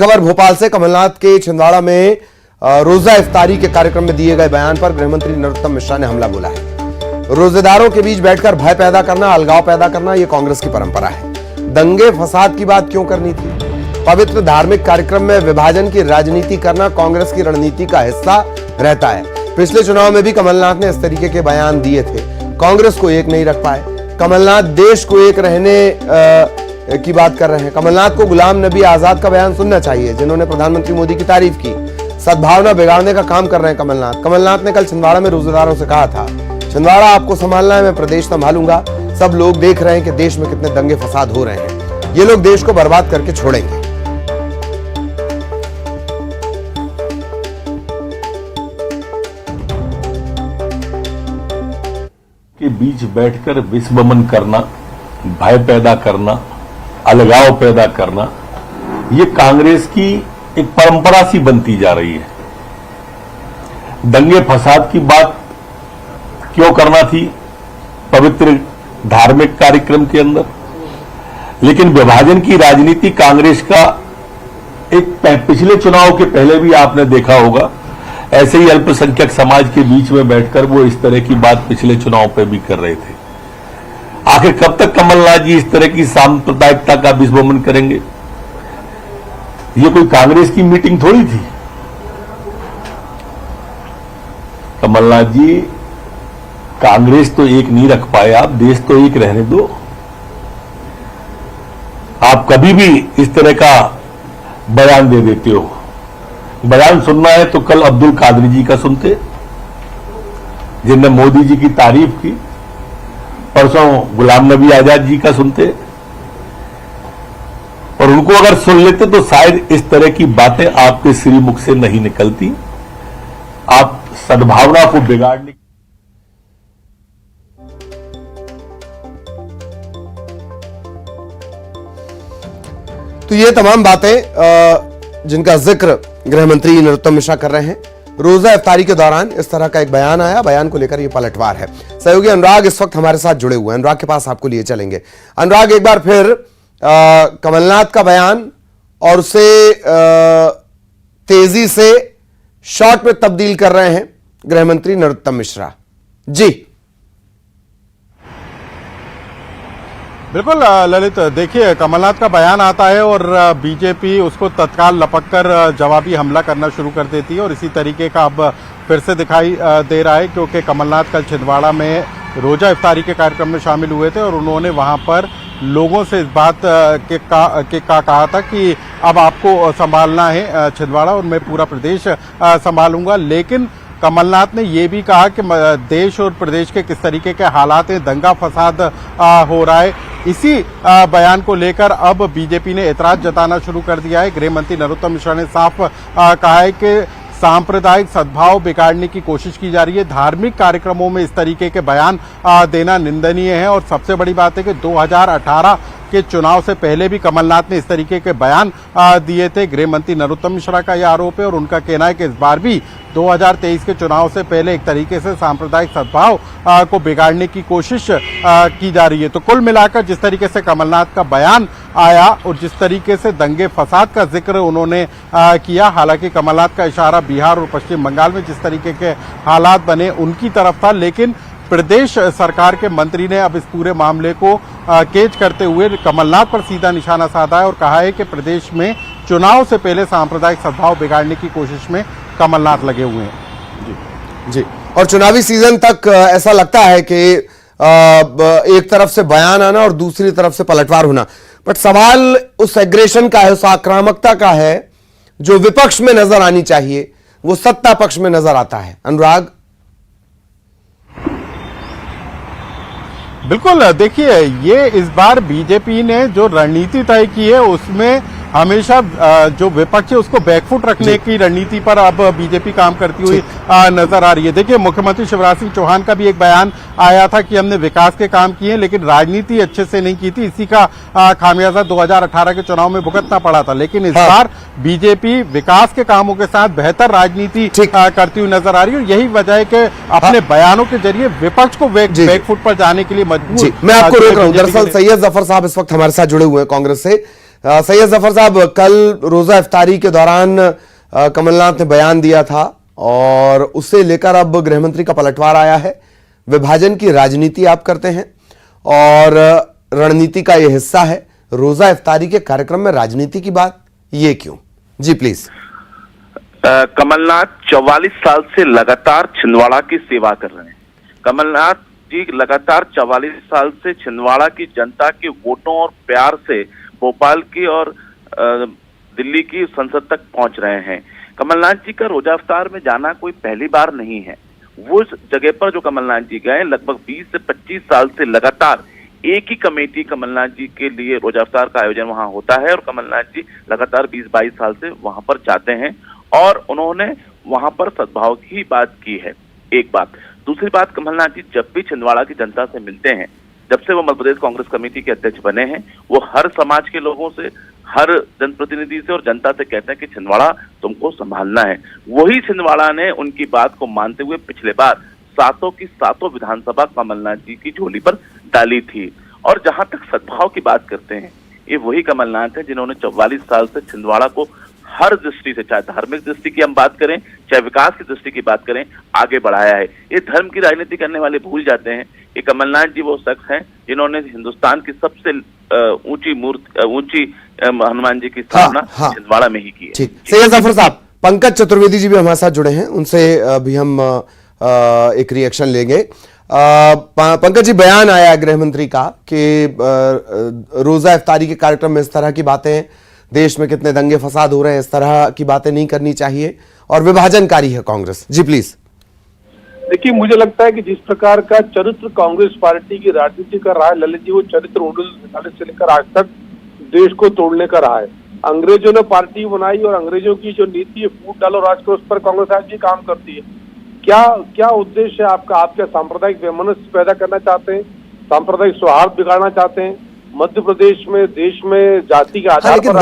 खबर भोपाल से कमलनाथ के छिंदवाड़ा में रोजा इफ्तारी के कार्यक्रम में दिए गए बयान पर गृहमंत्री नरोत्तम मिश्रा ने हमला बोला है। रोजेदारों के बीच बैठकर भय पैदा करना, अलगाव पैदा करना, यह कांग्रेस की परंपरा है। दंगे फसाद की बात क्यों करनी थी? पवित्र धार्मिक कार्यक्रम में विभाजन की राजनीति करना कांग्रेस की रणनीति का हिस्सा रहता है। पिछले चुनाव में भी कमलनाथ ने इस तरीके के बयान दिए थे, कांग्रेस को एक नहीं रख पाए। कमलनाथ देश को एक रहने की बात कर रहे हैं। कमलनाथ को गुलाम नबी आजाद का बयान सुनना चाहिए, जिन्होंने प्रधानमंत्री मोदी की तारीफ की। सद्भावना बिगाड़ने का काम कर रहे हैं कमलनाथ। कमलनाथ ने कल छिंदवाड़ा में रोजेदारों से कहा था, छिंदवाड़ा आपको संभालना है, मैं प्रदेश संभालूंगा। सब लोग देख रहे हैं कि देश में कितने दंगे फसाद हो रहे हैं। ये लोग देश को बर्बाद करके छोड़ेंगे। के बीच बैठकर विषमन करना, भय पैदा करना, अलगाव पैदा करना, ये कांग्रेस की एक परंपरा सी बनती जा रही है। दंगे फसाद की बात क्यों करना थी पवित्र धार्मिक कार्यक्रम के अंदर? लेकिन विभाजन की राजनीति कांग्रेस का एक पिछले चुनाव के पहले भी आपने देखा होगा, ऐसे ही अल्पसंख्यक समाज के बीच में बैठकर वो इस तरह की बात पिछले चुनाव पे भी कर रहे थे। आखिर कब तक कमलनाथ जी इस तरह की सांप्रदायिकता का विषमन करेंगे? ये कोई कांग्रेस की मीटिंग थोड़ी थी। कमलनाथ जी, कांग्रेस तो एक नहीं रख पाए आप, देश तो एक रहने दो। आप कभी भी इस तरह का बयान दे देते हो। बयान सुनना है तो कल अब्दुल कादरी जी का सुनते, जिनने मोदी जी की तारीफ की। परसों गुलाम नबी आजाद जी का सुनते, और उनको अगर सुन लेते तो शायद इस तरह की बातें आपके श्रीमुख से नहीं निकलती। आप सद्भावना को बिगाड़ने तो ये तमाम बातें जिनका जिक्र गृहमंत्री नरोत्तम मिश्रा कर रहे हैं। रोजा इफ्तारी के दौरान इस तरह का एक बयान आया, बयान को लेकर ये पलटवार है। सहयोगी अनुराग इस वक्त हमारे साथ जुड़े हुए हैं, अनुराग के पास आपको लिए चलेंगे। अनुराग, एक बार फिर कमलनाथ का बयान और उसे तेजी से शॉर्ट में तब्दील कर रहे हैं गृहमंत्री नरोत्तम मिश्रा जी। बिल्कुल ललित, देखिए कमलनाथ का बयान आता है और बीजेपी उसको तत्काल लपककर जवाबी हमला करना शुरू कर देती है, और इसी तरीके का अब फिर से दिखाई दे रहा है, क्योंकि कमलनाथ कल छिंदवाड़ा में रोजा इफ्तारी के कार्यक्रम में शामिल हुए थे और उन्होंने वहां पर लोगों से इस बात के कहा था कि अब आपको संभालना है छिंदवाड़ा और मैं पूरा प्रदेश संभालूंगा। लेकिन कमलनाथ ने यह भी कहा कि देश और प्रदेश के किस तरीके के हालात हैं, दंगा फसाद हो रहा है। इसी बयान को लेकर अब बीजेपी ने एतराज जताना शुरू कर दिया है। गृह मंत्री नरोत्तम मिश्रा ने साफ कहा है कि सांप्रदायिक सद्भाव बिगाड़ने की कोशिश की जा रही है। धार्मिक कार्यक्रमों में इस तरीके के बयान देना निंदनीय है, और सबसे बड़ी बात है कि 2018 के चुनाव से पहले भी कमलनाथ ने इस तरीके के बयान दिए थे। गृह मंत्री नरोत्तम मिश्रा का यह आरोप है, और उनका कहना है कि इस बार भी 2023 के चुनाव से पहले एक तरीके से सांप्रदायिक सद्भाव को बिगाड़ने की कोशिश की जा रही है। तो कुल मिलाकर जिस तरीके से कमलनाथ का बयान आया और जिस तरीके से दंगे फसाद का जिक्र उन्होंने किया, हालांकि कमलनाथ का इशारा बिहार और पश्चिम बंगाल में जिस तरीके के हालात बने उनकी तरफ था, लेकिन प्रदेश सरकार के मंत्री ने अब इस पूरे मामले को केज करते हुए कमलनाथ पर सीधा निशाना साधा है और कहा है कि प्रदेश में चुनाव से पहले सांप्रदायिक सद्भाव बिगाड़ने की कोशिश में कमलनाथ लगे हुए हैं। जी, और चुनावी सीजन तक ऐसा लगता है कि एक तरफ से बयान आना और दूसरी तरफ से पलटवार होना, बट सवाल उस एग्रेशन का है, उस आक्रामकता का है जो विपक्ष में नजर आनी चाहिए, वो सत्ता पक्ष में नजर आता है। अनुराग, बिल्कुल, देखिए ये इस बार बीजेपी ने जो रणनीति तय की है उसमें हमेशा जो विपक्ष है उसको बैकफुट रखने की रणनीति पर अब बीजेपी काम करती हुई नजर आ रही है। देखिए मुख्यमंत्री शिवराज सिंह चौहान का भी एक बयान आया था कि हमने विकास के काम किए लेकिन राजनीति अच्छे से नहीं की थी, इसी का खामियाजा 2018 के चुनाव में भुगतना पड़ा था। लेकिन इस बार बीजेपी विकास के कामों के साथ बेहतर राजनीति करती हुई नजर आ रही है, यही वजह है कि अपने बयानों के जरिए विपक्ष को बैकफुट पर जाने के लिए मजबूर। मैं आपको रोक रहा हूं, दरअसल सैयद जफर साहब इस वक्त हमारे साथ जुड़े हुए हैं कांग्रेस से। सैयद जफर साहब, कल रोजा इफ्तारी के दौरान कमलनाथ ने बयान दिया था और उसे लेकर अब गृहमंत्री का पलटवार आया है। विभाजन की राजनीति आप करते हैं और रणनीति का यह हिस्सा है। रोजा इफ्तारी के कार्यक्रम में राजनीति की बात, ये क्यों? जी प्लीज। कमलनाथ 44 साल से लगातार छिंदवाड़ा की सेवा कर रहे हैं। कमलनाथ जी लगातार 44 साल से छिंदवाड़ा की जनता के वोटों और प्यार से भोपाल की और दिल्ली की संसद तक पहुंच रहे हैं। कमलनाथ जी का रोजा इफ्तार में जाना कोई पहली बार नहीं है। वो जगह पर जो कमलनाथ जी गए, लगभग 20 से 25 साल से लगातार एक ही कमेटी कमलनाथ जी के लिए रोजा इफ्तार का आयोजन वहां होता है और कमलनाथ जी लगातार 20-22 साल से वहां पर जाते हैं और उन्होंने वहां पर सद्भाव की बात की है। एक बात। दूसरी बात, कमलनाथ जी जब भी छिंदवाड़ा की जनता से मिलते हैं, जब से वो मध्य प्रदेश कांग्रेस कमेटी के अध्यक्ष बने हैं, वो हर समाज के लोगों से, हर जनप्रतिनिधि से और जनता से कहते हैं कि छिंदवाड़ा तुमको संभालना है। वही छिंदवाड़ा ने उनकी बात को मानते हुए पिछले बार 7 की 7 विधानसभा कमलनाथ जी की झोली पर डाली थी। और जहां तक सद्भाव की बात करते हैं, ये वही कमलनाथ है जिन्होंने 44 साल से छिंदवाड़ा को हर दृष्टि से, चाहे धार्मिक दृष्टि की हम बात करें, चाहे विकास की दृष्टि की बात करें, आगे बढ़ाया है। ये धर्म की राजनीति करने वाले भूल जाते हैं कि कमलनाथ जी वो शख्स हैं जिन्होंने हिंदुस्तान की सबसे ऊंची हनुमान जी की स्थापना छिंदवाड़ा में ही की है। ठीक। सैयद जफर साहब, पंकज चतुर्वेदी जी भी हमारे साथ जुड़े हैं, उनसे भी हम एक रिएक्शन लेंगे। पंकज जी, बयान आया गृहमंत्री का कि रोजा इफ्तारी के कार्यक्रम में इस तरह की बातें, देश में कितने दंगे फसाद हो रहे हैं, इस तरह की बातें नहीं करनी चाहिए और विभाजनकारी है कांग्रेस। जी प्लीज। देखिए, मुझे लगता है कि जिस प्रकार का चरित्र कांग्रेस पार्टी की राजनीति कर रहा है ललित जी, वो चरित्र 1947 से लेकर आज तक देश को तोड़ने का रहा है। अंग्रेजों ने पार्टी बनाई और अंग्रेजों की जो नीति है फूट डालो राज करो, उस पर कांग्रेस आज भी काम करती है। क्या उद्देश्य है आपका? आप क्या सांप्रदायिक वैमनस्य पैदा करना चाहते हैं? सांप्रदायिक सौहार्द बिगाड़ना चाहते हैं? मध्य प्रदेश में, देश में जाति के आधार पर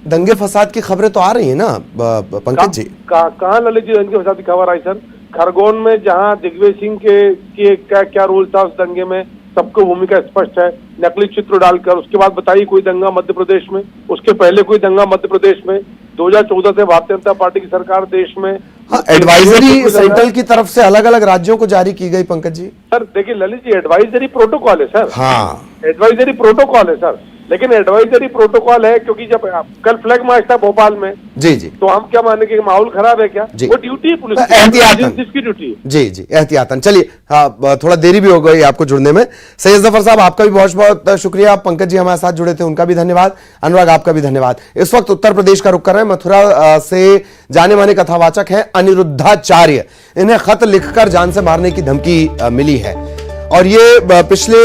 दंगे फसाद की खबरें तो आ रही है ना पंकज जी? कहाँ ललित जी दंगे फसाद की खबर आई सर? खरगोन में जहां दिग्विजय सिंह के क्या रोल था उस दंगे में, सबको भूमिका स्पष्ट है। नकली चित्र डालकर उसके बाद बताइए कोई दंगा मध्य प्रदेश में, उसके पहले कोई दंगा मध्य प्रदेश में। 2014 से भारतीय जनता पार्टी की सरकार देश में एडवाइजरी सेंट्रल की तरफ से अलग अलग राज्यों को जारी की गई। पंकज जी सर देखिए ललित जी, एडवाइजरी प्रोटोकॉल है सर। हाँ, एडवाइजरी प्रोटोकॉल है सर, लेकिन एडवाइजरी प्रोटोकॉल है क्योंकि जब कल फ्लैग मार्च था भोपाल में, जी जी, तो हम क्या माने कि माहौल खराब है क्या? वो ड्यूटी है पुलिस की ड्यूटी है। जी जी, एहतियातन। चलिए, हाँ, थोड़ा देरी भी हो गई आपको जुड़ने में। सैयद जफर साहब, आपका भी बहुत बहुत शुक्रिया। पंकज जी हमारे साथ जुड़े थे, उनका भी धन्यवाद। अनुराग, आपका भी धन्यवाद। इस वक्त उत्तर प्रदेश का रुख कर रहे हैं। मथुरा से जाने माने कथावाचक है अनिरुद्धाचार्य। इन्हें खत लिखकर जान से मारने की धमकी मिली है और ये पिछले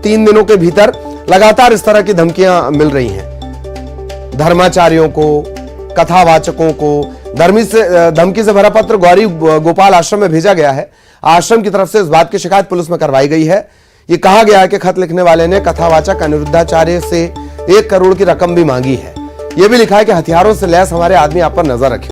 3 दिनों के भीतर लगातार इस तरह की धमकियां मिल रही हैं। धर्माचार्यों को, कथावाचकों को धमकी से भरा पत्र गौरी गोपाल आश्रम में भेजा गया है। आश्रम की तरफ से इस बात की शिकायत पुलिस में करवाई गई है। ये कहा गया है कि खत लिखने वाले ने कथावाचक अनिरुद्धाचार्य से 1 करोड़ की रकम भी मांगी है। यह भी लिखा है कि हथियारों से लैस हमारे आदमी आप पर नजर रखें।